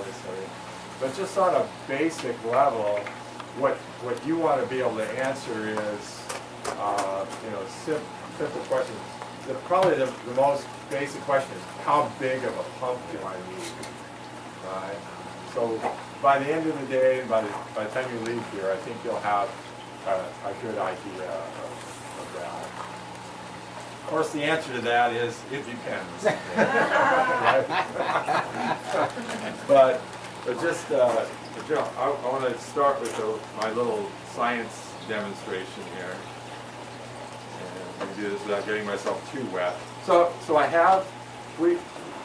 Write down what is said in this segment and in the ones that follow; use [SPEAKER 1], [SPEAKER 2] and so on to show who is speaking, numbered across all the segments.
[SPEAKER 1] obviously. But just on a basic level, what you want to be able to answer is, you know, simple questions. Probably the most basic question is, how big of a pump do I need? Right? So by the end of the day, by the time you leave here, I think you'll have a good idea of that. Of course, the answer to that is, it depends. But just, I want to start with my little science demonstration here. And do this without getting myself too wet. So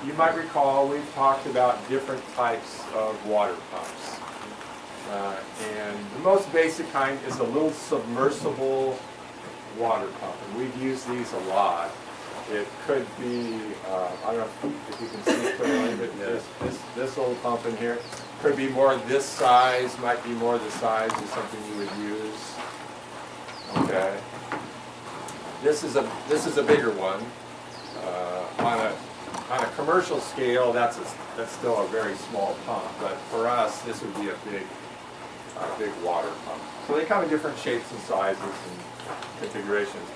[SPEAKER 1] you might recall we've talked about different types of water pumps. And the most basic kind is a little submersible water pump. And we've used these a lot. It could be, I don't know if you can see clearly, but this little pump in here could be more this size, might be more the size of something you would use. Okay. This is a bigger one. On a commercial scale, that's still a very small pump, but for us, this would be a big water pump. So they come in different shapes and sizes and configurations.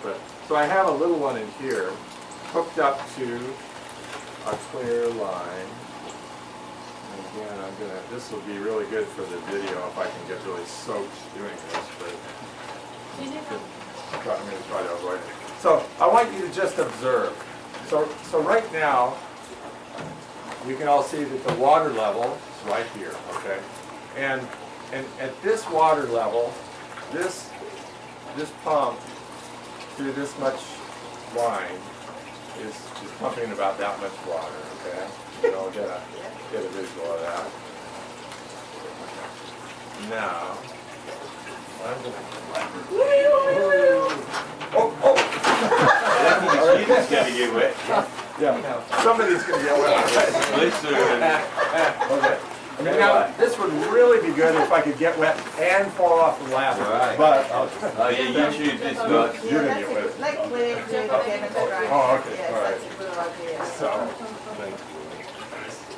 [SPEAKER 1] So I have a little one in here, hooked up to a clear line. And again, this will be really good for the video if I can get really soaked doing this, but I'm going to try to avoid it. So I want you to just observe. So right now, you can all see that the water level is right here, okay? And at this water level, this pump through this much line is pumping about that much water, okay? You know, get a visual of that. Now, I'm going to... You just got to get wet. Yeah. Somebody's going to get wet. Okay. Now, this would really be good if I could get wet and fall off the ladder. Right. But
[SPEAKER 2] you choose this book.
[SPEAKER 1] You're going to get wet. Oh, okay. All right.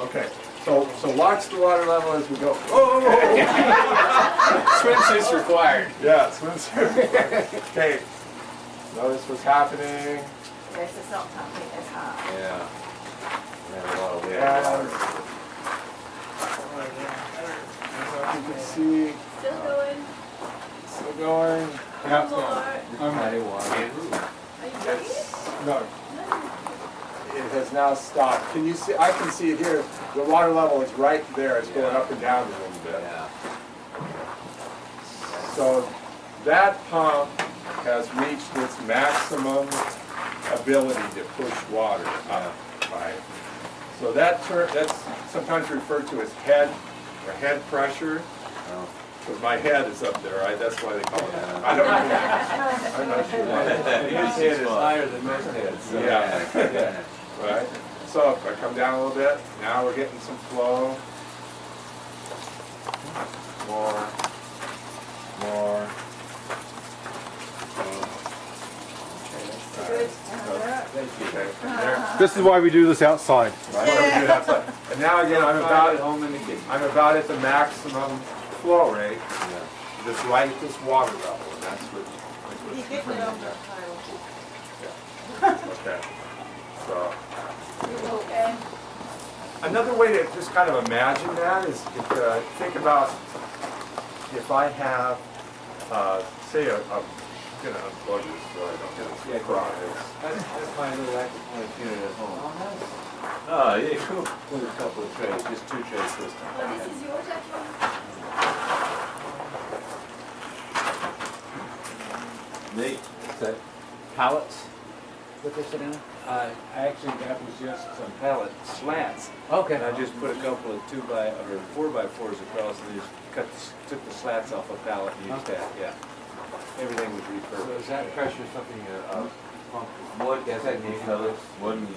[SPEAKER 1] Okay. So watch the water level as we go. Oh!
[SPEAKER 2] Swimsuits required.
[SPEAKER 1] Yeah, swimsuit. Okay. Notice what's happening.
[SPEAKER 3] Yes, it's not pumping as hard.
[SPEAKER 2] Yeah.
[SPEAKER 1] You can see.
[SPEAKER 3] Still going.
[SPEAKER 1] Still going.
[SPEAKER 3] One more.
[SPEAKER 2] Are you
[SPEAKER 3] Are you doing it?
[SPEAKER 1] No. It has now stopped. Can you see? I can see it here. The water level is right there. It's going up and down a little bit.
[SPEAKER 2] Yeah.
[SPEAKER 1] So that pump has reached its maximum ability to push water up, right? So that's sometimes referred to as head or head pressure. Because my head is up there, right? That's why they call it that. I don't know. I'm not sure why.
[SPEAKER 2] Your head is higher than most heads. So.
[SPEAKER 1] Yeah. Right? So if I come down a little bit, now we're getting some flow. More.
[SPEAKER 3] Good.
[SPEAKER 4] This is why we do this outside.
[SPEAKER 1] And now again, I'm about at the maximum flow rate. Just right at this water level, and that's what's bringing that. Okay. So another way to just kind of imagine that is think about if I have, say, I'm going to unplug this so I don't get a surprise.
[SPEAKER 2] That's my little aquaponics unit at home.
[SPEAKER 3] Oh, nice.
[SPEAKER 2] Oh, yeah, cool. With a couple of trays, just 2 trays this time.
[SPEAKER 3] Well, this is yours, actually.
[SPEAKER 2] Neat.
[SPEAKER 5] So, pallets with this in it?
[SPEAKER 2] Actually, that was just some pallet slats.
[SPEAKER 5] Okay.
[SPEAKER 2] And I just put a couple of 4x4s across and just took the slats off a pallet and used that, yeah. Everything was refurbished.
[SPEAKER 5] So is that pressure something pump?
[SPEAKER 6] What
[SPEAKER 5] Yes, that needs
[SPEAKER 6] colors? One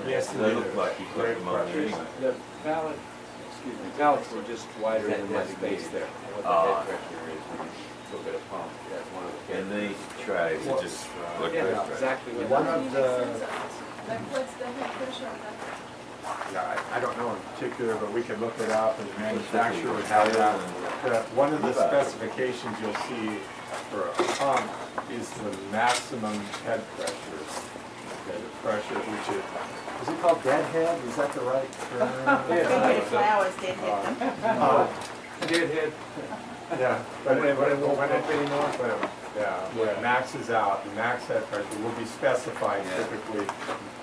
[SPEAKER 1] Yes,
[SPEAKER 6] they look like you put them on there anyway.
[SPEAKER 2] The pallets were just wider than my space there. What the head pressure is when you look at a pump, that's one of the
[SPEAKER 6] And these trays are just look
[SPEAKER 2] yeah,
[SPEAKER 6] like
[SPEAKER 2] exactly what
[SPEAKER 3] What
[SPEAKER 2] that
[SPEAKER 3] do you
[SPEAKER 2] is.
[SPEAKER 3] make sense of it? Like, what's the head pressure on that?
[SPEAKER 1] yeah, I don't know in particular, but we could look it up and the manufacturer would have that. One of the specifications you'll see for a pump is the maximum head pressure. Okay, the pressure which is it called deadhead? Is that the right term?
[SPEAKER 3] Deadhead flowers, deadhead them.
[SPEAKER 2] Deadhead.
[SPEAKER 1] Yeah, but it won't anymore. Yeah, when it maxes out, the max head pressure will be specified typically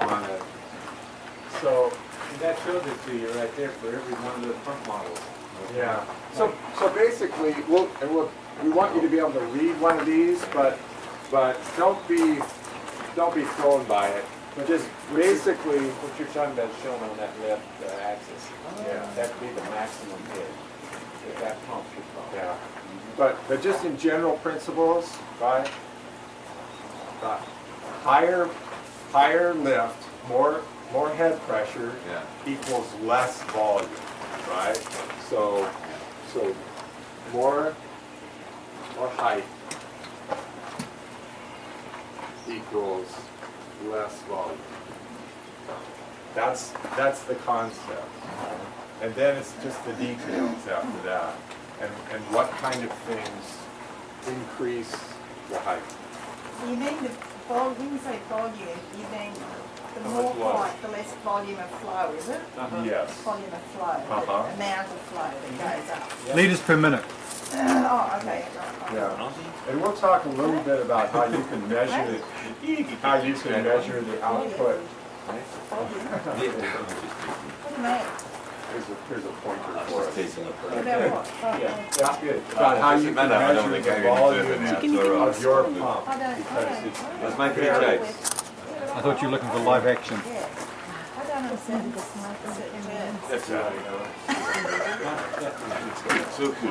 [SPEAKER 1] on it. So,
[SPEAKER 2] And that shows it to you right there for every one of the pump models.
[SPEAKER 1] yeah. So basically, we want you to be able to read one of these, but don't be thrown by it. Just basically,
[SPEAKER 2] What you're talking about is shown on that left axis.
[SPEAKER 1] yeah,
[SPEAKER 2] That'd be the maximum head, if that pump should pump.
[SPEAKER 1] yeah. But just in general principles, right? Higher lift, more head pressure equals less volume, right? So more height equals less volume. That's the concept. And then it's just the details after that. And what kind of things increase the height.
[SPEAKER 3] So you mean the volume, when you say volume, you mean the
[SPEAKER 1] How
[SPEAKER 3] more
[SPEAKER 1] much water?
[SPEAKER 3] height, the less volume of flow, is it?
[SPEAKER 1] Yes.
[SPEAKER 3] Volume of flow, the amount of flow that goes up.
[SPEAKER 4] Liters per minute.
[SPEAKER 3] Oh, okay, right.
[SPEAKER 1] Yeah. And we'll talk a little bit about how you can measure the output.
[SPEAKER 3] What do you mean?
[SPEAKER 1] Here's a pointer for us.
[SPEAKER 3] About what? Oh,
[SPEAKER 2] Yeah, that's good.
[SPEAKER 1] About how you can
[SPEAKER 6] I don't
[SPEAKER 1] measure
[SPEAKER 6] think I
[SPEAKER 1] the
[SPEAKER 6] can do it
[SPEAKER 1] volume
[SPEAKER 6] now.
[SPEAKER 1] of your pump.
[SPEAKER 3] I don't,
[SPEAKER 6] That's my three checks.
[SPEAKER 4] I thought you were looking for live action.
[SPEAKER 3] Yeah. I don't understand this.
[SPEAKER 6] That's right. So good.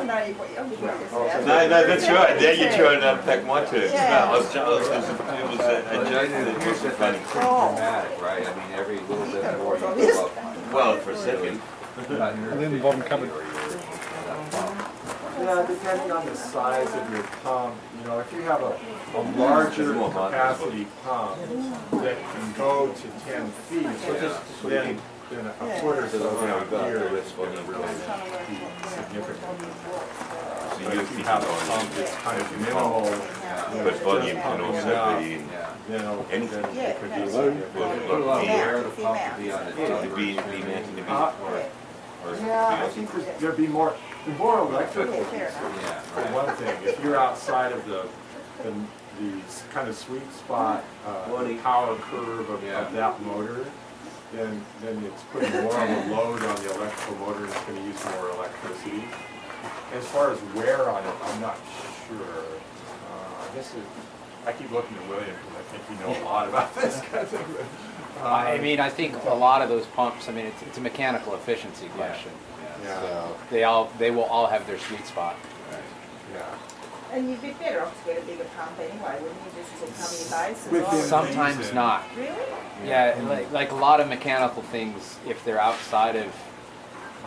[SPEAKER 6] No, that's right. There you try and unpack my terms.
[SPEAKER 3] Yeah.
[SPEAKER 6] It was a joke that it wasn't funny.
[SPEAKER 7] Dramatic, right? I mean, every little bit more you go up.
[SPEAKER 6] Well, for a second.
[SPEAKER 4] And then the bottom cupboard.
[SPEAKER 1] Yeah, depending on the size of your pump, you know, if you have a larger capacity pump that can go to 10 feet, then a foot or so down here is going to really be significant.
[SPEAKER 6] So
[SPEAKER 1] But if you have a pump that's kind of minimal,
[SPEAKER 6] But volume can also be in
[SPEAKER 1] then it could be
[SPEAKER 7] Put a
[SPEAKER 1] significant.
[SPEAKER 7] lot of air of the pump to be on it.
[SPEAKER 6] to be mounted to be.
[SPEAKER 1] Yeah, I think there'd be more electrical
[SPEAKER 3] Yeah,
[SPEAKER 1] use.
[SPEAKER 3] fair enough.
[SPEAKER 7] Yeah,
[SPEAKER 1] For
[SPEAKER 7] right.
[SPEAKER 1] one thing, if you're outside of the kind of sweet spot, power curve of that motor, then it's putting more of a load on the electrical motor and it's going to use more electricity. As far as wear on it, I'm not sure. I keep looking at William because I think you know a lot about this kind of thing.
[SPEAKER 5] I mean, I think a lot of those pumps, I mean, it's a mechanical efficiency question.
[SPEAKER 1] Yeah.
[SPEAKER 5] So they will all have their sweet spot.
[SPEAKER 1] Yeah.
[SPEAKER 3] And you'd be better off to get a bigger pump anyway, wouldn't you, just to cover your base as
[SPEAKER 1] Within
[SPEAKER 3] well?
[SPEAKER 5] Sometimes
[SPEAKER 1] reason.
[SPEAKER 5] not.
[SPEAKER 3] Really?
[SPEAKER 5] Yeah, and like a lot of mechanical things, if they're outside of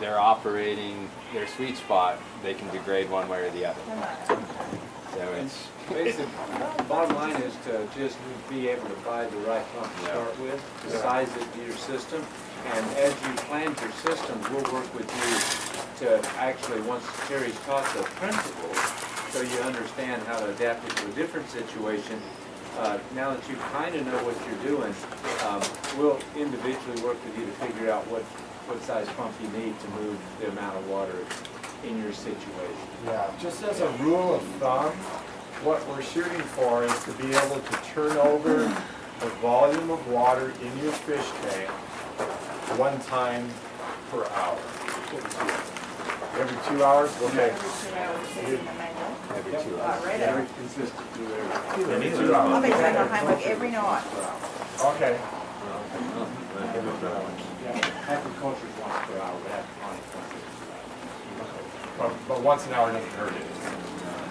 [SPEAKER 5] their operating, their sweet spot, they can degrade one way or the other. So it's,
[SPEAKER 2] Basic, bottom line is to just be able to buy the right pump to start with, to size it to your system, and as you plan your system, we'll work with you to actually, once Terry's taught the principles, so you understand how to adapt it to a different situation. Now that you kind of know what you're doing, we'll individually work with you to figure out what size pump you need to move the amount of water in your situation.
[SPEAKER 1] Yeah, just as a rule of thumb, what we're shooting for is to be able to turn over the volume of water in your fish tank one time per hour. Every 2 hours? Okay.
[SPEAKER 3] Every 2 hours, it says in the manual.
[SPEAKER 5] every 2
[SPEAKER 3] Oh,
[SPEAKER 5] hours.
[SPEAKER 3] I read
[SPEAKER 2] Very
[SPEAKER 3] it.
[SPEAKER 2] consistent to their.
[SPEAKER 1] Every 2
[SPEAKER 3] I've
[SPEAKER 1] hours.
[SPEAKER 3] been doing my homework every night.
[SPEAKER 1] Okay.
[SPEAKER 2] Agriculture's once per hour, but aquaponics once per hour.
[SPEAKER 1] But once an hour doesn't hurt it.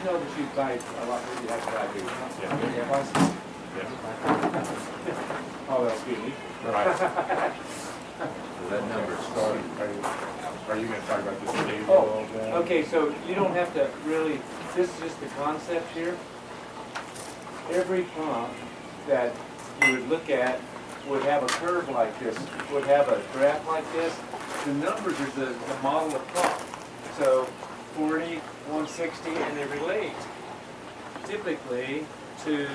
[SPEAKER 2] No, but you buy a lot, you have to buy bigger pumps.
[SPEAKER 1] Yeah.
[SPEAKER 2] Oh, excuse me.
[SPEAKER 1] Right.
[SPEAKER 7] So that number's starting.
[SPEAKER 1] Are you going to talk about this table?
[SPEAKER 2] Oh,
[SPEAKER 1] then?
[SPEAKER 2] okay, so you don't have to really, this is just the concept here. Every pump that you would look at would have a curve like this, would have a graph like this. The numbers are the model of pump. So 40, 160, and they relate typically to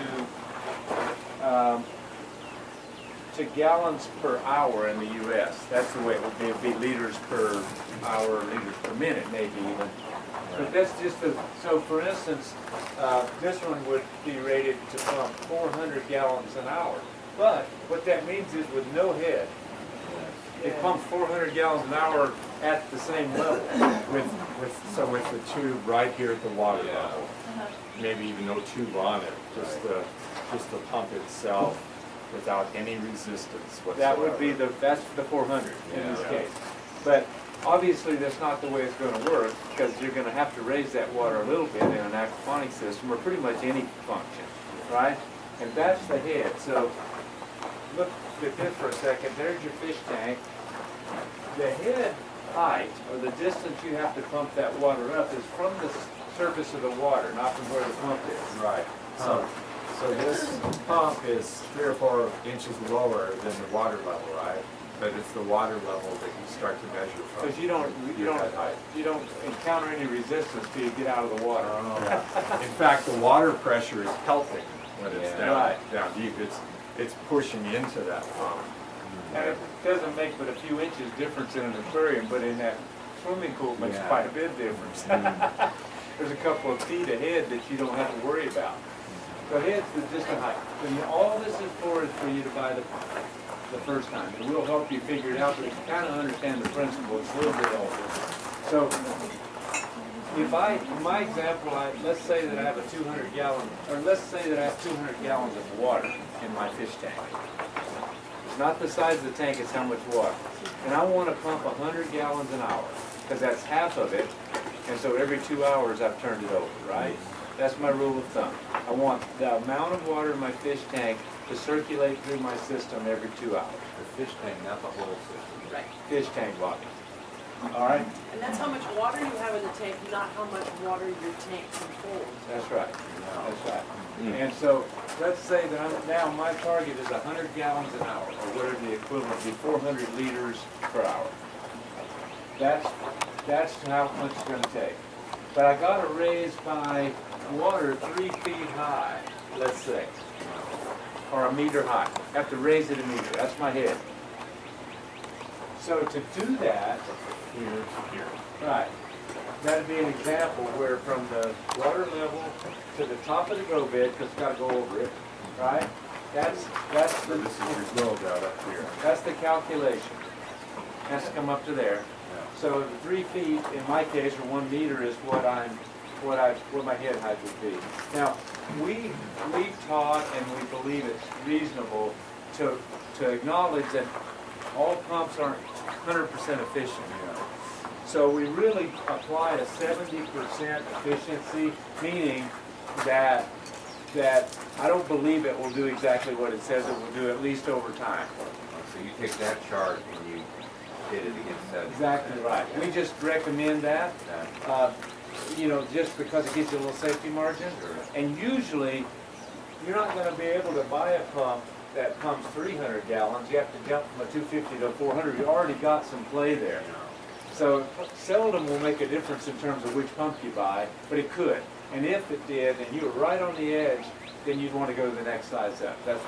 [SPEAKER 2] gallons per hour in the U.S. That's the way it would be. It'd be liters per hour, liters per minute, maybe even. But that's just the, so for instance, this one would be rated to pump 400 gallons an hour. But what that means is with no head, it pumps 400 gallons an hour at the same level.
[SPEAKER 1] With the tube right here at the water level, maybe even no tube on it, just the pump itself without any resistance whatsoever.
[SPEAKER 2] That would be that's the 400 in this case. But obviously that's not the way it's going to work, because you're going to have to raise that water a little bit in an aquaponics system or pretty much any function, right? And that's the head. So look at this for a second. There's your fish tank. The head height, or the distance you have to pump that water up, is from the surface of the water, not from where the pump is.
[SPEAKER 1] Right. So this pump is 3 or 4 inches lower than the water level, right? But it's the water level that you start to measure from.
[SPEAKER 2] Because you don't encounter any resistance till you get out of the water.
[SPEAKER 1] In fact, the water pressure is helping when it's down deep. It's pushing into that pump.
[SPEAKER 2] And it doesn't make but a few inches difference in an aquarium, but in that swimming pool it makes quite a bit of difference. There's a couple of feet ahead that you don't have to worry about. So head's the distant height. And all this is for you to buy the first time. It will help you figure it out, but if you kind of understand the principle, it's a little bit helpful. So if in my example, let's say that I have a 200 gallon, or let's say that I have 200 gallons of water in my fish tank. It's not the size of the tank, it's how much water. And I want to pump 100 gallons an hour, because that's half of it. And so every 2 hours I've turned it over, right? That's my rule of thumb. I want the amount of water in my fish tank to circulate through my system every 2 hours.
[SPEAKER 7] The fish tank, not the whole system.
[SPEAKER 8] Right.
[SPEAKER 2] Fish tank volume. All right?
[SPEAKER 8] And that's how much water you have in the tank, not how much water your tank can hold.
[SPEAKER 2] That's right. That's right. And so let's say that now my target is 100 gallons an hour, or whatever the equivalent would be, 400 liters per hour. That's how much it's going to take. But I got to raise my water 3 feet high, let's say, or a meter high. I have to raise it a meter. That's my head. So to do that,
[SPEAKER 1] Here to here.
[SPEAKER 2] right, that'd be an example where from the water level to the top of the grow bed, because it's got to go over it, right? That's
[SPEAKER 1] So this is your grow bed up here.
[SPEAKER 2] That's the calculation. Has to come up to there. So the 3 feet, in my case, or 1 meter, is what my head height would be. Now, we've taught and we believe it's reasonable to acknowledge that all pumps aren't 100% efficient. So we really apply a 70% efficiency, meaning that I don't believe it will do exactly what it says it will do, at least over time.
[SPEAKER 7] So you take that chart and you hit it against that.
[SPEAKER 2] Exactly right. We just recommend that, just because it gives you a little safety margin. And usually, you're not going to be able to buy a pump that pumps 300 gallons. You have to jump from a 250 to a 400. You already got some play there. So seldom will make a difference in terms of which pump you buy, but it could. And if it did, and you were right on the edge, then you'd want to go to the next size up. That's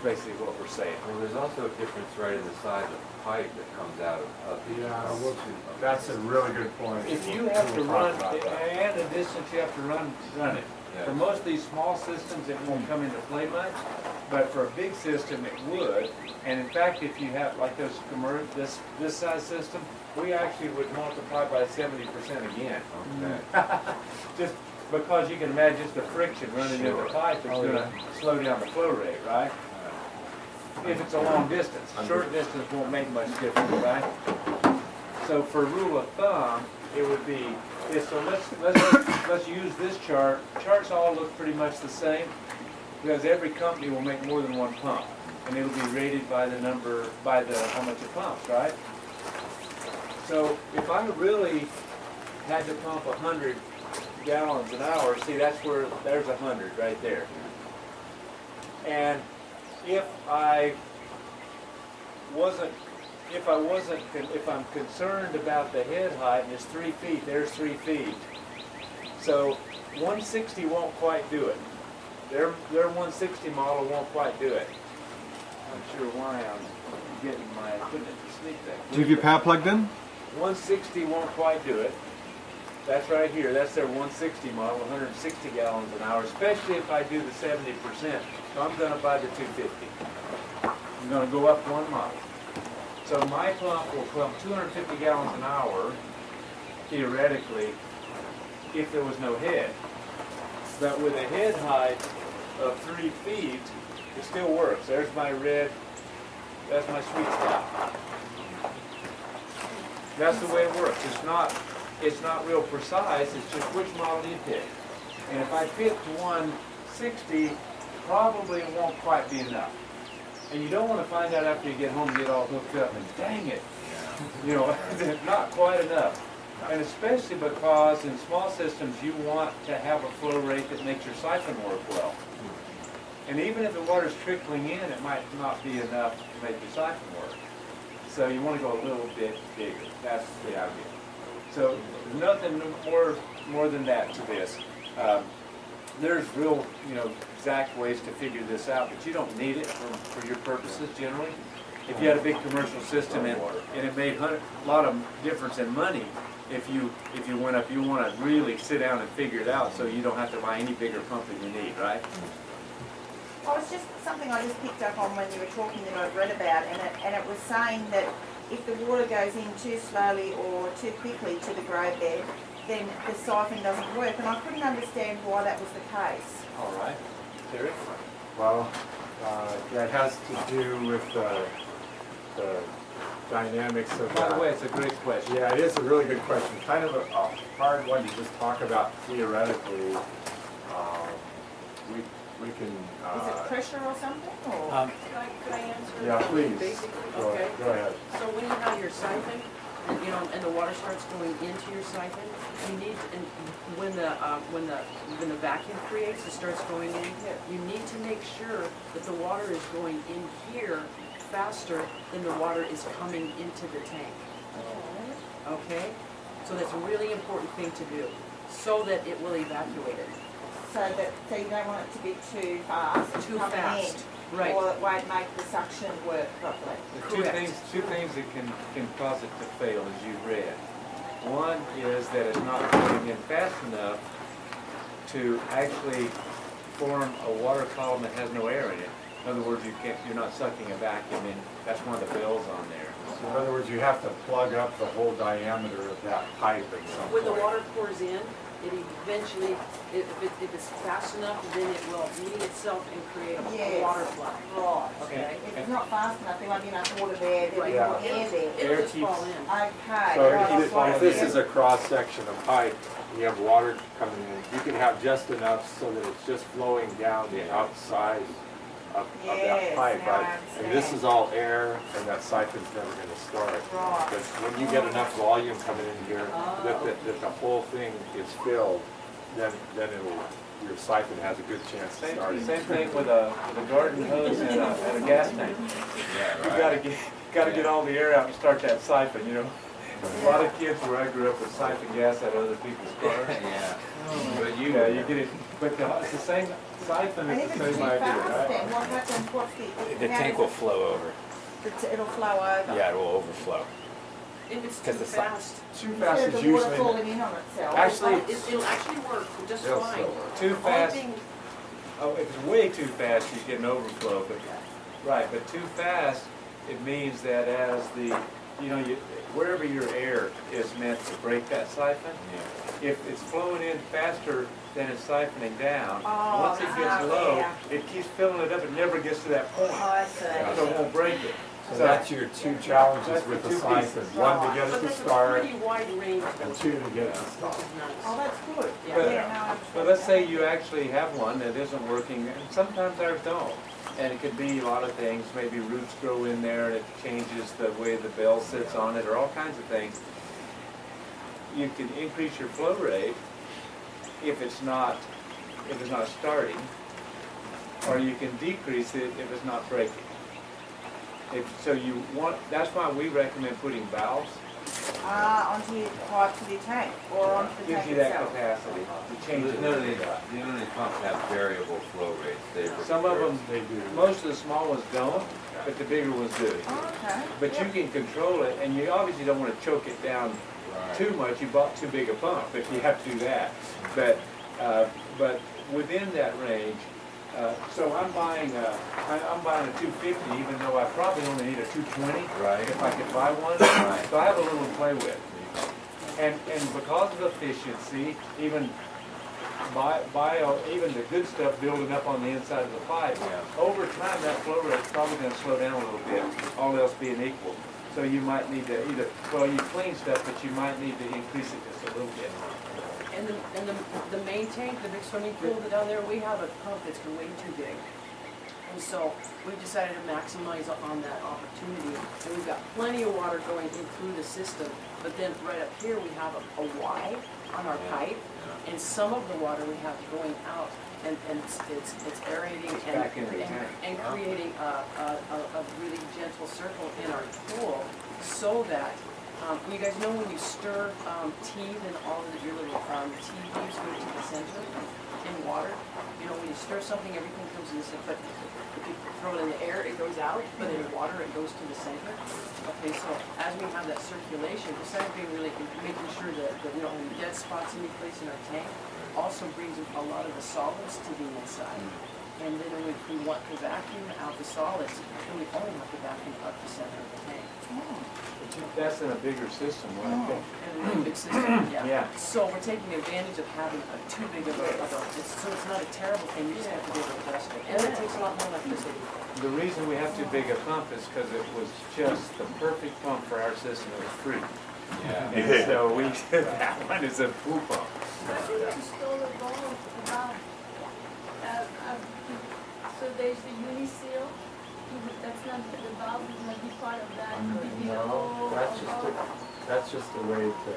[SPEAKER 2] basically what we're saying.
[SPEAKER 7] Well, there's also a difference right in the size of the pipe that comes out of the
[SPEAKER 1] That's a really good point.
[SPEAKER 2] If you have to
[SPEAKER 1] We'll talk
[SPEAKER 2] run,
[SPEAKER 1] about that.
[SPEAKER 2] and the distance you have to run it. For most of these small systems, it won't come into play much, but for a big system, it would. And in fact, if you have like this size system, we actually would multiply by 70% again.
[SPEAKER 7] Okay.
[SPEAKER 2] Just because you can imagine just the friction running in the pipe is going to slow down the flow rate, right? If it's a long distance. Short distance won't make much difference, right? So for rule of thumb, it would be, so let's use this chart. Charts all look pretty much the same because every company will make more than one pump. And it'll be rated by the how much it pumps, right? So if I really had to pump 100 gallons an hour, see there's 100 right there. And if I if I'm concerned about the head height and it's 3 feet, there's 3 feet. So 160 won't quite do it. Their 160 model won't quite do it. I'm not sure why I'm getting my equipment to sleep that quick.
[SPEAKER 4] Do you have your power plugged in?
[SPEAKER 2] 160 won't quite do it. That's right here. That's their 160 model, 160 gallons an hour, especially if I do the 70%. So I'm going to buy the 250. I'm going to go up one model. So my pump will pump 250 gallons an hour, theoretically, if there was no head. But with a head height of 3 feet, it still works. There's my red, that's my sweet spot. That's the way it works. It's not real precise, it's just which model do you pick. And if I picked 160, probably it won't quite be enough. And you don't want to find out after you get home and get all hooked up and dang it, you know, not quite enough. And especially because in small systems you want to have a flow rate that makes your siphon work well. And even if the water's trickling in, it might not be enough to make your siphon work. So you want to go a little bit bigger. That's the idea. So there's nothing more than that to this. There's real, exact ways to figure this out, but you don't need it for your purposes generally. If you had a big commercial system and it made a lot of difference in money, if you went up, you want to really sit down and figure it out so you don't have to buy any bigger pump than you need, right?
[SPEAKER 3] Well, it's just something I just picked up on when you were talking that I've read about, and it was saying that if the water goes in too slowly or too quickly to the grow bed, then the siphon doesn't work, and I couldn't understand why that was the case.
[SPEAKER 2] All right. Terry?
[SPEAKER 1] Well, that has to do with the dynamics of
[SPEAKER 2] By the way, it's a great question.
[SPEAKER 1] Yeah, it is a really good question. Kind of a hard one to just talk about theoretically. We can.
[SPEAKER 3] Is it pressure or something? Or?
[SPEAKER 8] Could I answer?
[SPEAKER 1] Yeah, please.
[SPEAKER 8] Basically,
[SPEAKER 1] Go
[SPEAKER 8] okay.
[SPEAKER 1] Go ahead.
[SPEAKER 8] So when you have your siphon, and the water starts going into your siphon, you need to, and when the vacuum creates, it starts going in. You need to make sure that the water is going in here faster than the water is coming into the tank. Okay? So that's a really important thing to do, so that it will evacuate it.
[SPEAKER 3] So you don't want it to be too fast.
[SPEAKER 8] Too
[SPEAKER 3] coming
[SPEAKER 8] fast,
[SPEAKER 3] in,
[SPEAKER 8] right.
[SPEAKER 3] or it won't make the suction work properly.
[SPEAKER 2] The two things that can cause it to fail, as you read. One is that it's not going in fast enough to actually form a water column that has no air in it. In other words, you're not sucking a vacuum in. That's one of the bells on there.
[SPEAKER 1] So in other words, you have to plug up the whole diameter of that pipe at some
[SPEAKER 8] When the
[SPEAKER 1] point.
[SPEAKER 8] water pours in, it eventually, if it's fast enough, then it will meet itself and create a water flow.
[SPEAKER 3] Right.
[SPEAKER 8] Okay?
[SPEAKER 3] If it's not fast enough, there won't be enough water there, there'll be more air there.
[SPEAKER 8] It'll just fall in.
[SPEAKER 3] Okay.
[SPEAKER 1] So
[SPEAKER 3] right,
[SPEAKER 1] if this is a cross section of pipe, and you have water coming in, you can have just enough so that it's just flowing down the outside of that
[SPEAKER 3] Yes,
[SPEAKER 1] pipe,
[SPEAKER 3] now I
[SPEAKER 1] right? And this is all air, and that siphon's never going to start.
[SPEAKER 3] Right.
[SPEAKER 1] But when you get enough volume coming in here, that the whole thing is filled, then your siphon has a good chance of starting.
[SPEAKER 2] Same thing with a garden hose and a gas tank. You gotta get all the air out and start that siphon. A lot of kids where I grew up would siphon gas out of other people's cars.
[SPEAKER 5] Yeah. But
[SPEAKER 2] You get it, but it's the same siphon,
[SPEAKER 3] And
[SPEAKER 2] it's
[SPEAKER 3] if
[SPEAKER 2] the
[SPEAKER 3] it's
[SPEAKER 2] same
[SPEAKER 3] too
[SPEAKER 2] idea,
[SPEAKER 3] fast,
[SPEAKER 2] right?
[SPEAKER 3] then what happens? What's
[SPEAKER 5] The
[SPEAKER 3] how
[SPEAKER 5] tank
[SPEAKER 3] does
[SPEAKER 5] will flow over.
[SPEAKER 3] it'll flow over.
[SPEAKER 5] Yeah, it will overflow.
[SPEAKER 8] If it's too
[SPEAKER 5] 'Cause the
[SPEAKER 8] fast,
[SPEAKER 1] Too fast
[SPEAKER 3] Instead
[SPEAKER 1] is
[SPEAKER 3] of the water
[SPEAKER 1] usually,
[SPEAKER 3] falling in on itself.
[SPEAKER 2] Actually,
[SPEAKER 8] it'll actually work just
[SPEAKER 1] It'll
[SPEAKER 8] fine.
[SPEAKER 1] still work.
[SPEAKER 2] Too
[SPEAKER 8] Only
[SPEAKER 2] fast,
[SPEAKER 8] thing-
[SPEAKER 2] if it's way too fast, you get an overflow, but too fast, it means that as wherever your air is meant to break that siphon, if it's flowing in faster than it's siphoning down, once it gets low, it keeps filling it up, it never gets to that point,
[SPEAKER 3] Oh, I see.
[SPEAKER 2] so it won't break it.
[SPEAKER 1] so that's your two challenges
[SPEAKER 2] That's
[SPEAKER 1] with
[SPEAKER 2] the
[SPEAKER 1] the
[SPEAKER 2] two
[SPEAKER 1] siphon.
[SPEAKER 2] pieces.
[SPEAKER 1] One to get
[SPEAKER 8] But
[SPEAKER 1] it to
[SPEAKER 8] that's a
[SPEAKER 1] start,
[SPEAKER 8] pretty wide range,
[SPEAKER 1] and two to get it to stop.
[SPEAKER 8] which is nice.
[SPEAKER 3] Oh, that's good.
[SPEAKER 8] Yeah.
[SPEAKER 2] But-
[SPEAKER 3] Yeah, no, I
[SPEAKER 2] But let's say you actually have one that isn't working, and sometimes ours don't. And it could be a lot of things, maybe roots grow in there and it changes the way the bell sits on it, or all kinds of things. You can increase your flow rate if it's not starting, or you can decrease it if it's not breaking. So you want, that's why we recommend putting valves.
[SPEAKER 3] Onto your pipe to your tank, or onto the
[SPEAKER 2] Gives
[SPEAKER 3] tank
[SPEAKER 2] you that
[SPEAKER 3] itself.
[SPEAKER 2] capacity to change
[SPEAKER 7] None of
[SPEAKER 2] it.
[SPEAKER 7] these, none of these pumps have variable flow rates. They
[SPEAKER 2] Some of them,
[SPEAKER 1] They do.
[SPEAKER 2] most of the small ones don't, but the bigger ones do.
[SPEAKER 3] Oh, okay.
[SPEAKER 2] But you can control it, and you obviously don't want to choke it down too much. You bought too big a pump if you have to do that. But within that range, so I'm buying a 250, even though I probably only need a 220
[SPEAKER 7] Right.
[SPEAKER 2] if I could buy one.
[SPEAKER 7] Right.
[SPEAKER 2] So I have a little to play with. And because of efficiency, even even the good stuff building up on the inside of the pipe,
[SPEAKER 7] Yeah.
[SPEAKER 2] over time that flow rate's probably going to slow down a little bit, all else being equal. So you might need to either, well, you clean stuff, but you might need to increase it just a little bit.
[SPEAKER 8] And the main tank, the big swimming pool down there, we have a pump that's way too big. And so we decided to maximize on that opportunity. And we've got plenty of water going in through the system. But then right up here, we have a Y on our pipe. And some of the water we have going out, and it's aerating
[SPEAKER 2] Back into the tank.
[SPEAKER 8] and creating a really gentle circle in our pool, so that you guys know when you stir tea, then all of your little tea leaves go to the center in water. You know, when you stir something, everything comes in the center. But if you throw it in the air, it goes out. But in water, it goes to the center. Okay, so as we have that circulation, besides being really making sure that we don't have any dead spots any place in our tank, also brings a lot of the solids to the inside. And then if we want to vacuum out the solids, then we only have to vacuum up the center of the tank.
[SPEAKER 2] That's in a bigger system, right?
[SPEAKER 8] And a big system, yeah.
[SPEAKER 2] Yeah.
[SPEAKER 8] So we're taking advantage of having too big of a, so it's not a terrible thing, you just have to be able to adjust it. And it takes a lot more electricity.
[SPEAKER 2] The reason we have too big a pump is because it was just the perfect pump for our system. It was free.
[SPEAKER 7] Yeah.
[SPEAKER 2] And so we did that one as a pool pump.
[SPEAKER 9] How do you install the valve? So there's the uniseal, that's not, the valve is not be part of that.
[SPEAKER 1] No, that's just a way to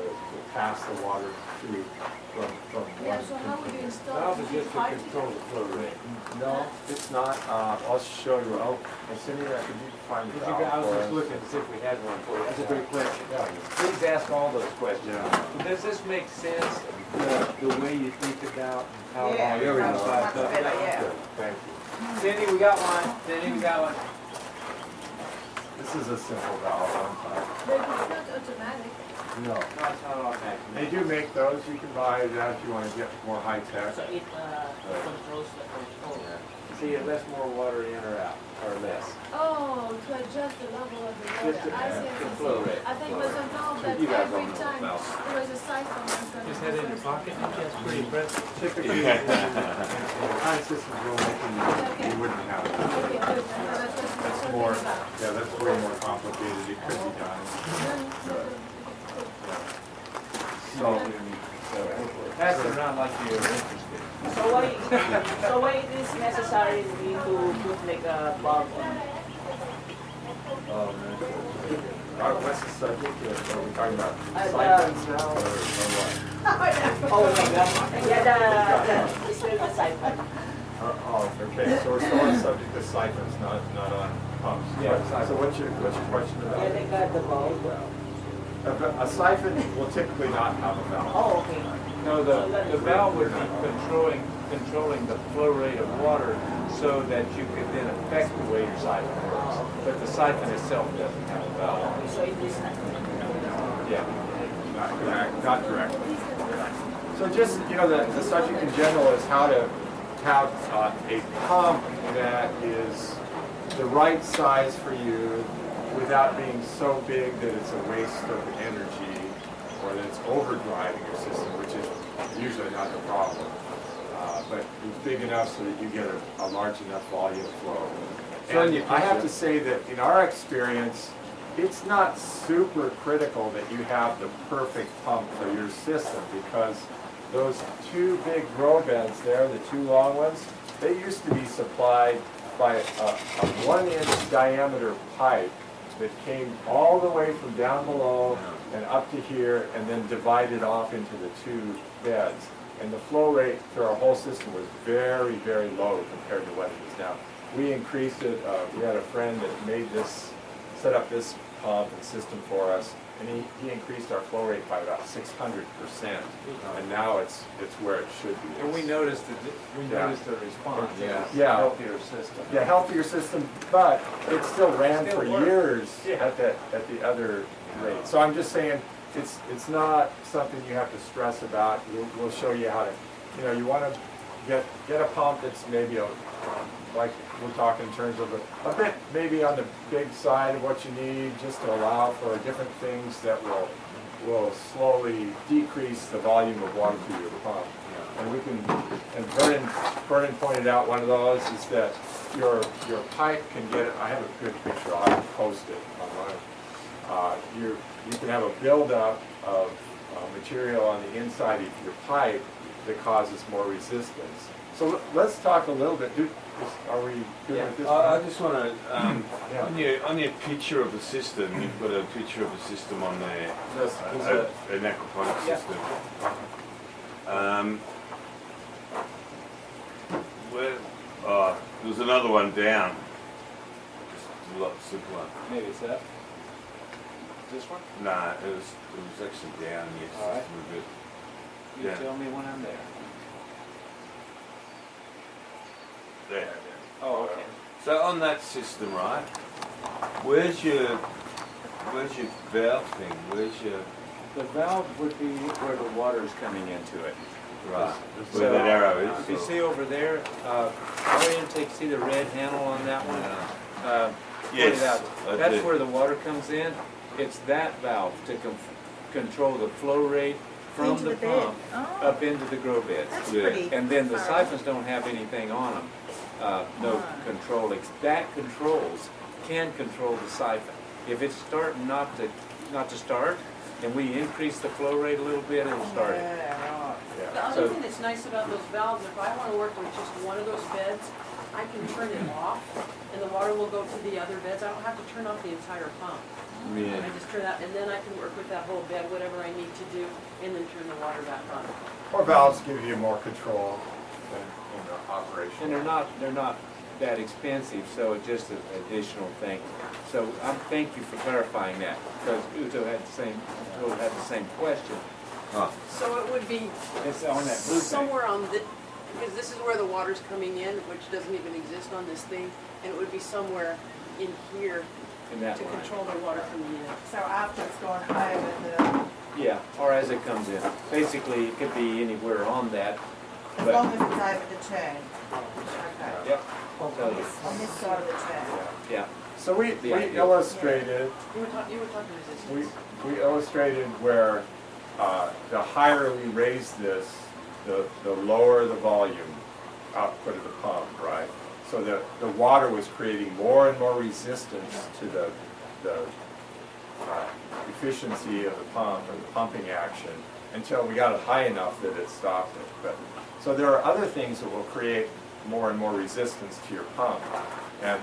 [SPEAKER 1] pass the water through from
[SPEAKER 9] Yeah,
[SPEAKER 1] one.
[SPEAKER 9] so how would you install?
[SPEAKER 2] Valve is
[SPEAKER 9] it?
[SPEAKER 2] just to control the flow rate.
[SPEAKER 1] No, it's not. I'll show you. Oh, and Cindy, could you find the
[SPEAKER 2] I
[SPEAKER 1] valve
[SPEAKER 2] was
[SPEAKER 1] for
[SPEAKER 2] just
[SPEAKER 1] us?
[SPEAKER 2] looking to see if we had one for you. That's a great question.
[SPEAKER 1] Yeah.
[SPEAKER 2] Please ask all those questions.
[SPEAKER 1] Yeah.
[SPEAKER 2] Does this make sense, the way you think about how
[SPEAKER 3] Yeah,
[SPEAKER 2] all your
[SPEAKER 3] much
[SPEAKER 2] inside stuff?
[SPEAKER 3] better, yeah.
[SPEAKER 1] Good, thank you.
[SPEAKER 2] Cindy, we got one. Cindy, we got one.
[SPEAKER 1] This is a simple valve.
[SPEAKER 9] But it's not automatic.
[SPEAKER 1] No.
[SPEAKER 2] No, it's not automatic.
[SPEAKER 1] They do make those. You can buy that if you want to get more high tech.
[SPEAKER 10] So it controls the control.
[SPEAKER 2] See, it lets more water in or out, or less.
[SPEAKER 9] Oh, to adjust the level of the water.
[SPEAKER 2] Just to-
[SPEAKER 9] I see,
[SPEAKER 2] the
[SPEAKER 9] I see.
[SPEAKER 2] flow rate.
[SPEAKER 9] I think it was a valve that
[SPEAKER 2] You guys
[SPEAKER 9] every
[SPEAKER 2] don't know
[SPEAKER 9] time
[SPEAKER 2] about
[SPEAKER 9] there was a siphon.
[SPEAKER 2] Just had it in your pocket, that's pretty impressive.
[SPEAKER 1] Typically, in high systems, we'll make you wouldn't have it.
[SPEAKER 9] Okay, good. That's what
[SPEAKER 1] That's
[SPEAKER 9] we're
[SPEAKER 1] more,
[SPEAKER 9] talking about.
[SPEAKER 1] yeah, that's way more complicated. It could be done. So,
[SPEAKER 2] Pass it around like you're interested.
[SPEAKER 10] So why it is necessary to put like a bulb on it?
[SPEAKER 1] what's the subject? Are we talking about
[SPEAKER 10] the-
[SPEAKER 1] siphons now or what?
[SPEAKER 10] Oh my god. Yeah, it's really the siphon.
[SPEAKER 1] Oh, okay, so we're still on the subject of siphons, not on pumps.
[SPEAKER 2] Yeah,
[SPEAKER 1] So what's your question about?
[SPEAKER 10] Yeah, they got the bulb.
[SPEAKER 1] A siphon will typically not have a valve.
[SPEAKER 10] Oh, okay.
[SPEAKER 2] No, the valve would be controlling the flow rate of water so that you could then affect the way your siphon works. But the siphon itself doesn't have a valve.
[SPEAKER 10] So it is
[SPEAKER 2] Yeah.
[SPEAKER 1] Not directly. So just, the subject in general is how to have a pump that is the right size for you without being so big that it's a waste of energy or that it's overdriving your system, which is usually not the problem. But it's big enough so that you get a large enough volume flow. And I have to say that in our experience, it's not super critical that you have the perfect pump for your system, because those two big grow beds there, the two long ones, they used to be supplied by a 1-inch diameter pipe that came all the way from down below and up to here and then divided off into the two beds. And the flow rate through our whole system was very, very low compared to what it is now. We increased it. We had a friend that made this set up this pump and system for us, and he increased our flow rate by about 600%, and now it's where it should be.
[SPEAKER 2] And we noticed the response.
[SPEAKER 1] Yeah.
[SPEAKER 2] Healthier system.
[SPEAKER 1] Yeah, healthier system, but it still ran
[SPEAKER 2] Still
[SPEAKER 1] for
[SPEAKER 2] worked.
[SPEAKER 1] years
[SPEAKER 2] Yeah.
[SPEAKER 1] at the other rate. So I'm just saying, it's not something you have to stress about. We'll show you how to, you want to get a pump that's maybe like we're talking in terms of a bit maybe on the big side of what you need, just to allow for different things that will slowly decrease the volume of water through your pump. And we can, and Vernon pointed out one of those is that your pipe can get, I have a good picture, I'll post it online. You can have a buildup of material on the inside of your pipe that causes more resistance. So let's talk a little bit. Are we good with this?
[SPEAKER 6] I just want to,
[SPEAKER 1] Yeah.
[SPEAKER 6] on your picture of the system, you've got a picture of the system on there, an aquaponics system. There's another one down, just a lot simpler.
[SPEAKER 2] Maybe it's that. This one?
[SPEAKER 6] Nah, it was actually down, yes.
[SPEAKER 2] All right.
[SPEAKER 6] A bit.
[SPEAKER 2] You
[SPEAKER 6] Yeah.
[SPEAKER 2] tell me when I'm there.
[SPEAKER 6] There.
[SPEAKER 2] Oh, okay.
[SPEAKER 6] So on that system, right, where's your valve thing? Where's your,
[SPEAKER 2] The valve would be where the water is coming into it.
[SPEAKER 6] right,
[SPEAKER 2] So,
[SPEAKER 6] where that arrow is?
[SPEAKER 2] If you see over there, our intake, see the red handle on that one?
[SPEAKER 6] Yes,
[SPEAKER 2] Point it out.
[SPEAKER 6] I
[SPEAKER 2] That's
[SPEAKER 6] did.
[SPEAKER 2] where the water comes in. It's that valve to control the flow rate from
[SPEAKER 3] Into
[SPEAKER 2] the
[SPEAKER 3] the bed.
[SPEAKER 2] pump
[SPEAKER 3] Oh.
[SPEAKER 2] up into the grow beds.
[SPEAKER 3] That's
[SPEAKER 6] Yeah.
[SPEAKER 3] pretty.
[SPEAKER 2] And then the
[SPEAKER 3] far
[SPEAKER 2] siphons don't have anything on them. No control. That can control the siphon. If it's starting not to start, and we increase the flow rate a little bit, it'll start it.
[SPEAKER 3] Yeah, right.
[SPEAKER 8] The other
[SPEAKER 2] So-
[SPEAKER 8] thing that's nice about those valves, if I want to work with just one of those beds, I can turn it off, and the water will go to the other beds. I don't have to turn off the entire pump.
[SPEAKER 6] Yeah.
[SPEAKER 8] I just turn that, and then I can work with that whole bed, whatever I need to do, and then turn the water back on.
[SPEAKER 1] Or valves give you more control in the operation.
[SPEAKER 2] And they're not that expensive, so it's just an additional thing. So thank you for clarifying that, because Uto had the same question.
[SPEAKER 8] So it would be
[SPEAKER 2] It's on that blue thing.
[SPEAKER 8] somewhere on the, because this is where the water's coming in, which doesn't even exist on this thing, and it would be somewhere in here
[SPEAKER 2] In that
[SPEAKER 8] to
[SPEAKER 2] line.
[SPEAKER 8] control the water coming in.
[SPEAKER 3] So after it's gone over
[SPEAKER 2] Yeah, or as it comes in. Basically, it could be anywhere on that.
[SPEAKER 3] as
[SPEAKER 2] But-
[SPEAKER 3] long as it's over the turn. Okay.
[SPEAKER 2] Yep.
[SPEAKER 3] On this side of the turn.
[SPEAKER 2] Yeah.
[SPEAKER 1] So we
[SPEAKER 2] idea.
[SPEAKER 1] illustrated,
[SPEAKER 8] You were talking resistance.
[SPEAKER 1] we illustrated where the higher we raise this, the lower the volume output of the pump, right? So the water was creating more and more resistance to the efficiency of the pump and the pumping action until we got it high enough that it stopped it. So there are other things that will create more and more resistance to your pump. And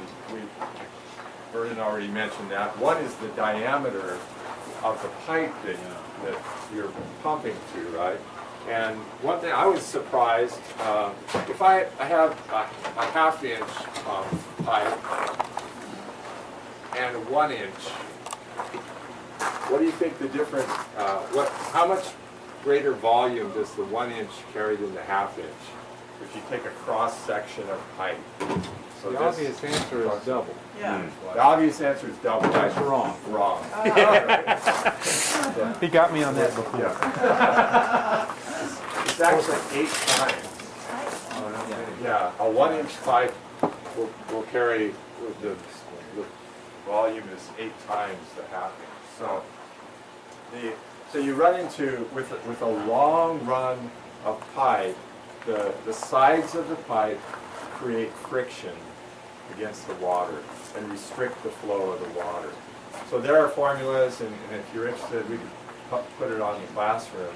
[SPEAKER 1] Vernon already mentioned that. One is the diameter of the pipe that you're pumping through, right? And one thing, I was surprised, if I have a half-inch pipe and a 1-inch, what do you think the difference, how much greater volume does the 1-inch carry than the half-inch? If you take a cross-section of pipe. So
[SPEAKER 5] The
[SPEAKER 1] this-
[SPEAKER 5] obvious answer is double.
[SPEAKER 3] Yeah.
[SPEAKER 1] The obvious answer is double. That's
[SPEAKER 5] wrong.
[SPEAKER 1] Wrong.
[SPEAKER 4] He got me on that before.
[SPEAKER 1] Yeah. It's actually 8 times. Yeah, a 1-inch pipe will carry, the volume is 8 times the half-inch. So you run into, with a long run of pipe, the sides of the pipe create friction against the water and restrict the flow of the water. So there are formulas, and if you're interested, we could put it on the classroom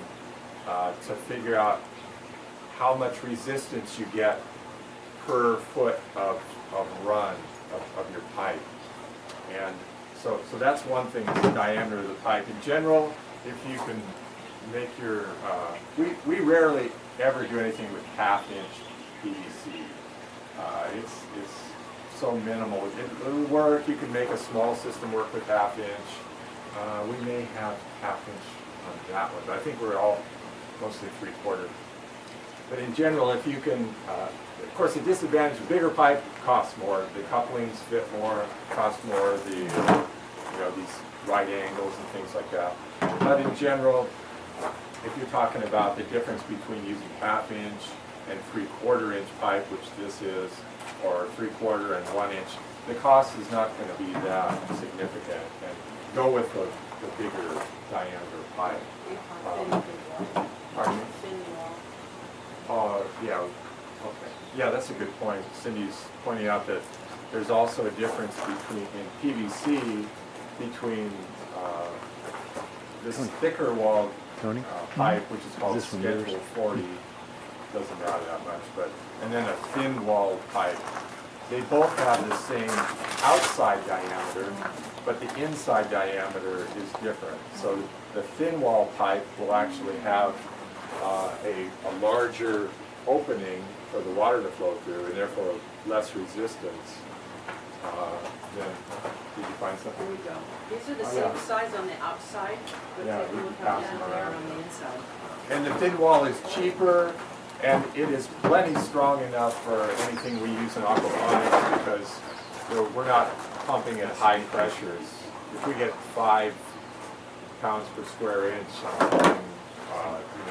[SPEAKER 1] to figure out how much resistance you get per foot of run of your pipe. And so that's one thing, is the diameter of the pipe. In general, if you can make your, we rarely ever do anything with half-inch PVC. It's so minimal. It will work. You can make a small system work with half-inch. We may have half-inch on that one, but I think we're all mostly three-quarter. But in general, if you can, of course, the disadvantage, the bigger pipe costs more. The couplings fit more, cost more. The, these right angles and things like that. But in general, if you're talking about the difference between using half-inch and three-quarter-inch pipe, which this is, or three-quarter and 1 inch, the cost is not going to be that significant. And go with the bigger diameter pipe. Pardon me? Yeah, okay. Yeah, that's a good point. Cindy's pointing out that there's also a difference between, in PVC, between this thicker walled pipe, which is called Schedule 40, doesn't matter that much, but, and then a thin walled pipe. They both have the same outside diameter, but the inside diameter is different. So the thin wall pipe will actually have a larger opening for the water to flow through, and therefore less resistance than, did you find something?
[SPEAKER 8] Here we go. These are the same size on the outside, but
[SPEAKER 1] Yeah,
[SPEAKER 8] take a
[SPEAKER 1] we
[SPEAKER 8] look
[SPEAKER 1] can
[SPEAKER 8] how
[SPEAKER 1] pass them
[SPEAKER 8] down they are
[SPEAKER 1] around.
[SPEAKER 8] on the inside.
[SPEAKER 1] And the thin wall is cheaper, and it is plenty strong enough for anything we use in aquaponics, because we're not pumping at high pressures. If we get 5 pounds per square inch on something,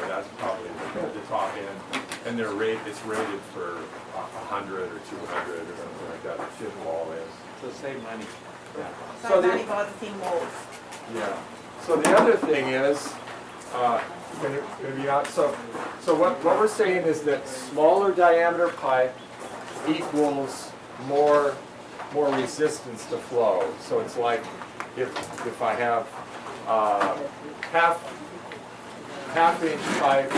[SPEAKER 1] that's probably the top end. And it's rated for 100 or 200 or something like that. The thin wall is.
[SPEAKER 2] So save money.
[SPEAKER 1] Yeah.
[SPEAKER 3] So it's only by the thin walls.
[SPEAKER 1] Yeah. So the other thing is, going to be out. So what we're saying is that smaller diameter pipe equals more resistance to flow. So it's like if I have half-inch pipe,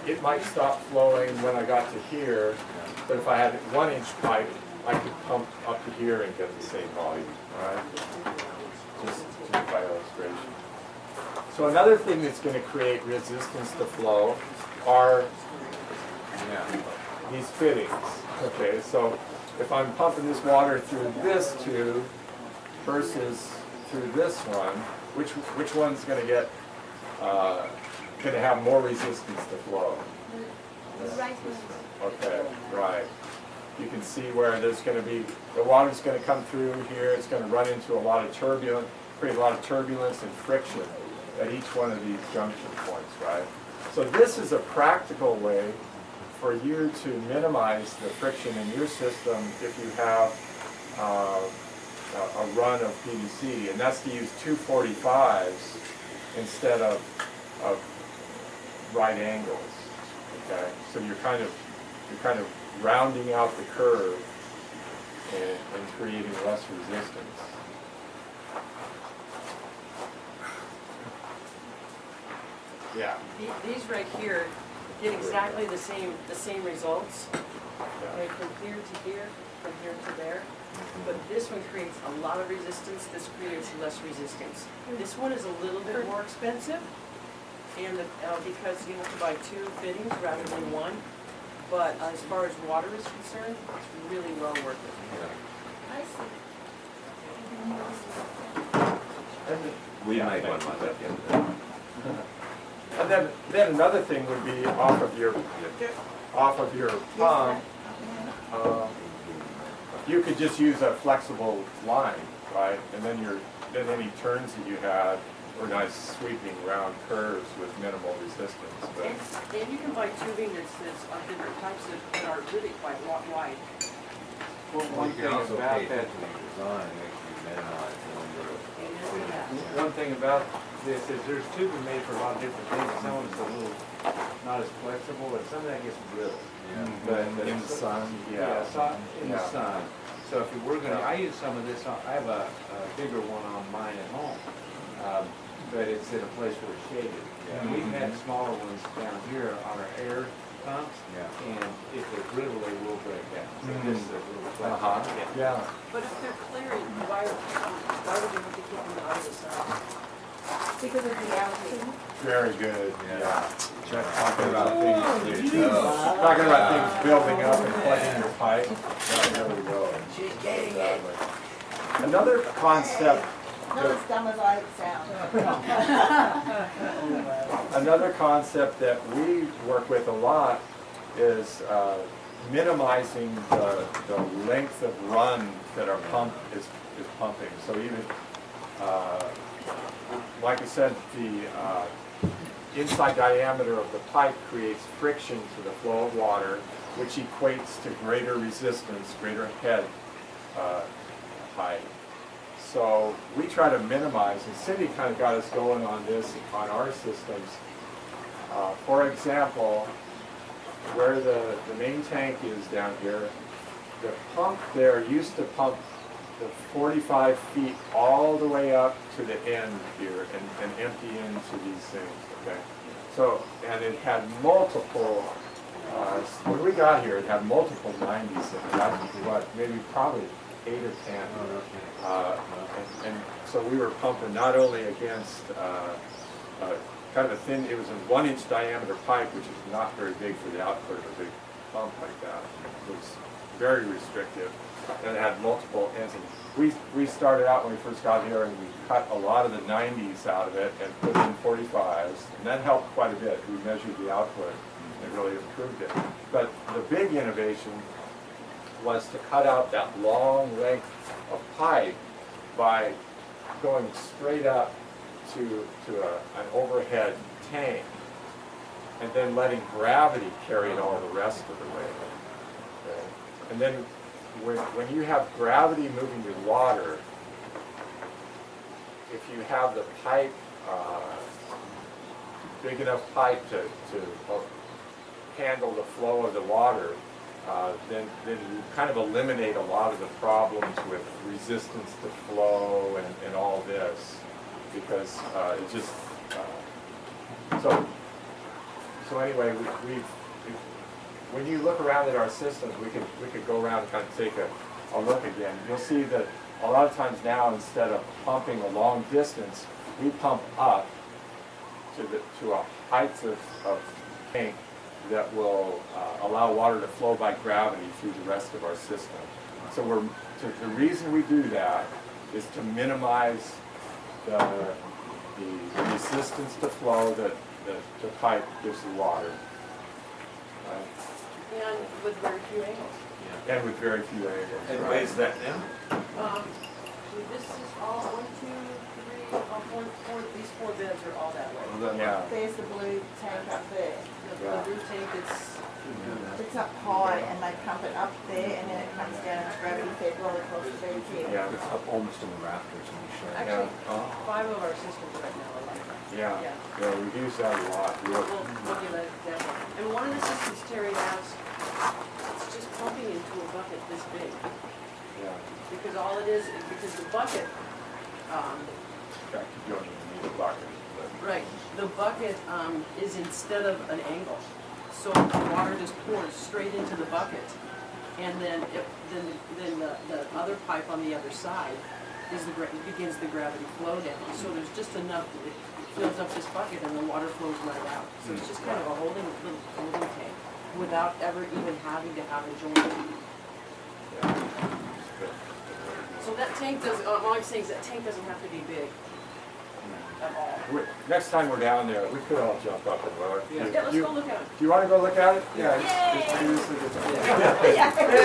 [SPEAKER 1] it might stop flowing when I got to here, but if I had 1 inch pipe, I could pump up to here and get the same volume, right? Just by illustration. So another thing that's going to create resistance to flow are these fittings. Okay, so if I'm pumping this water through this tube versus through this one, which one's going to get going to have more resistance to flow?
[SPEAKER 9] The right one.
[SPEAKER 1] Okay, right. You can see where there's going to be, the water's going to come through here, it's going to run into a lot of turbulence, create a lot of turbulence and friction at each one of these junction points, right? So this is a practical way for you to minimize the friction in your system if you have a run of PVC, and that's to use 245s instead of right angles. Okay, so you're kind of rounding out the curve and creating less resistance. Yeah.
[SPEAKER 8] These right here get exactly the same results. Okay, from here to here, from here to there. But this one creates a lot of resistance, this creates less resistance. This one is a little bit more expensive, and because you have to buy 2 fittings rather than 1. But as far as water is concerned, it's really well worth it.
[SPEAKER 9] I see.
[SPEAKER 6] We made one myself yesterday.
[SPEAKER 1] And then another thing would be off of your pump. You could just use a flexible line, right? And then any turns that you had were nice sweeping round curves with minimal resistance. But
[SPEAKER 8] And you can buy tubing that's of different types that are really quite wide.
[SPEAKER 2] Well, one
[SPEAKER 7] You
[SPEAKER 2] thing
[SPEAKER 7] can also
[SPEAKER 2] about
[SPEAKER 7] pay
[SPEAKER 2] that,
[SPEAKER 7] attention to design, actually minimize the number of.
[SPEAKER 2] one thing about this is there's tubing made for a lot of different things. Some of it's a little not as flexible, and some of that gets brittle. But
[SPEAKER 1] in the sun,
[SPEAKER 2] in the
[SPEAKER 1] Yeah.
[SPEAKER 2] sun. So if you were gonna, I use some of this. I have a bigger one on mine at home, but it's in a place where it's shaded. And we've had smaller ones down here on our air pumps, and if they're brittle, they will break down. So this is a little flexible.
[SPEAKER 1] Yeah.
[SPEAKER 8] But if they're clearing, why would you have to keep them out of the sun?
[SPEAKER 3] Because of the altitude.
[SPEAKER 1] Very good.
[SPEAKER 7] Yeah.
[SPEAKER 1] Talking about things building up and plugging your pipe. Yeah, there we go.
[SPEAKER 3] She's getting
[SPEAKER 1] Exactly. Another concept,
[SPEAKER 3] Not as dumb as I sound.
[SPEAKER 1] another concept that we work with a lot is minimizing the length of run that our pump is pumping. So even, like I said, the inside diameter of the pipe creates friction to the flow of water, which equates to greater resistance, greater head height. So we try to minimize, and Cyndi kind of got us going on this on our systems. For example, where the main tank is down here, the pump there used to pump the 45 feet all the way up to the end here and empty into these things, okay? So, and it had multiple, when we got here, it had multiple 90s in it. That's what, maybe probably 8 or 10. And so we were pumping not only against kind of a thin, it was a 1-inch diameter pipe, which is not very big for the output of a big pump like that. It was very restrictive, and it had multiple ends. And we started out when we first got here, and we cut a lot of the 90s out of it and put in 45s, and that helped quite a bit. We measured the output, and it really improved it. But the big innovation was to cut out that long length of pipe by going straight up to an overhead tank, and then letting gravity carry it all the rest of the way. Okay? And then when you have gravity moving your water, if you have the pipe, big enough pipe to handle the flow of the water, then you kind of eliminate a lot of the problems with resistance to flow and all this, because it just so anyway, when you look around at our systems, we could go around and kind of take a look again. You'll see that a lot of times now, instead of pumping a long distance, we pump up to a height of tank that will allow water to flow by gravity through the rest of our system. So the reason we do that is to minimize the resistance to flow that the pipe gives the water.
[SPEAKER 8] And with very few angles.
[SPEAKER 1] And with very few angles.
[SPEAKER 6] And
[SPEAKER 1] right.
[SPEAKER 6] where's that now?
[SPEAKER 8] This is all 1, 2, 3, 4, these 4 beds are all that way.
[SPEAKER 1] Yeah.
[SPEAKER 3] There's the blue tank up there.
[SPEAKER 8] The blue tank,
[SPEAKER 3] It's up high, and they pump it up there, and then it comes down and gravity fed right across the bed here.
[SPEAKER 1] Yeah.
[SPEAKER 4] It's up almost in the rafters, I'm sure.
[SPEAKER 8] actually,
[SPEAKER 1] Yeah.
[SPEAKER 8] 5 of our systems right now are like that.
[SPEAKER 1] Yeah.
[SPEAKER 8] Yeah.
[SPEAKER 1] Yeah, we use that a lot.
[SPEAKER 8] We'll give that example. And one of the systems Terry has, it's just pumping into a bucket this big.
[SPEAKER 1] Yeah.
[SPEAKER 8] Because all it is, because the bucket,
[SPEAKER 1] In fact, you don't even need a bucket.
[SPEAKER 8] right, the bucket is instead of an angle. So the water just pours straight into the bucket. And then the other pipe on the other side begins the gravity flow down. So there's just enough, it fills up this bucket and the water flows right out. So it's just kind of a little holding tank without ever even having to have a joint. So that tank does, all I'm saying is that tank doesn't have to be big at all.
[SPEAKER 1] Next time we're down there, we could all jump up and look.
[SPEAKER 8] Yeah, let's go look at it.
[SPEAKER 1] Do you want to go look at it? Yeah.
[SPEAKER 3] Yay!
[SPEAKER 1] It's